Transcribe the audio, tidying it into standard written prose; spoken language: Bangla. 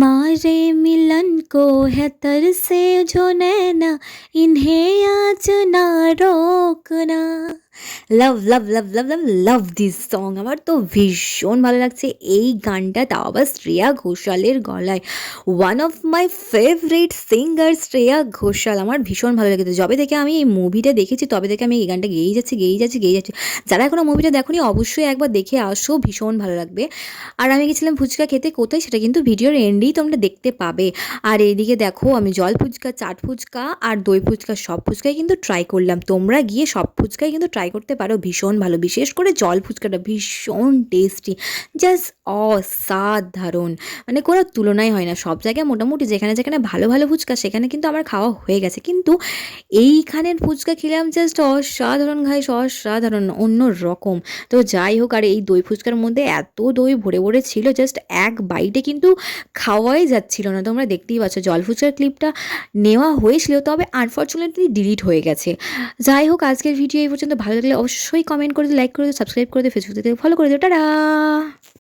हमारे मिलन को है तरसे जो नैना, इन्हें आज ना रोकना। লাভ লাভ লাভ লাভ লাভ লাভ দিস সং। আমার তো ভীষণ ভালো লাগছে এই গানটা, তাও আবার শ্রেয়া ঘোষালের গলায়। One of my favourite singer Shreya Ghoshal. আমার ভীষণ ভালো লেগেছে যবে থেকে আমি এই মুভিটা দেখেছি, তবে থেকে আমি এই গানটা গেয়েই যাচ্ছি। যারা এখনও মুভিটা দেখোনি অবশ্যই একবার দেখে আসো, ভীষণ ভালো লাগবে। আর আমি গেছিলাম ফুচকা খেতে, কোথায় সেটা কিন্তু ভিডিওর এন্ডেই তোমরা দেখতে পাবে। আর এইদিকে দেখো আমি জল ফুচকা, চাট ফুচকা আর দই ফুচকা সব ফুচকাই কিন্তু ট্রাই করলাম। তোমরা গিয়ে সব ফুচকাই কিন্তু ট্রাই করতে পারো, ভীষণ ভালো। বিশেষ করে জল ফুচকাটা ভীষণ টেস্টি, জাস্ট অসাধারণ, মানে কোনো তুলনাই হয় না। সব জায়গায় মোটামুটি যেখানে যেখানে ভালো ভালো ফুচকা সেখানে কিন্তু আমার খাওয়া হয়ে গেছে, কিন্তু এইখানের ফুচকা খেলাম জাস্ট অসাধারণ গাইস, অসাধারণ, অন্য রকম। তো যাই হোক, আর এই দই ফুচকার মধ্যে এত দই ভরে ভরে ছিল, জাস্ট এক বাইটে কিন্তু খাওয়াই যাচ্ছিল না। তোমরা দেখতেই পাচ্ছ জল ফুচকার ক্লিপটা নেওয়া হয়েছিল, তবে আনফর্চুনেটলি ডিলিট হয়ে গেছে। যাই হোক, আজকের ভিডিও এই পর্যন্ত। ভালো লাগলে অবশ্যই কমেন্ট করে দিও, লাইক করে দিও, সাবস্ক্রাইব করে দিও, ফেসবুক থেকে ফলো করে দিও। টাটা।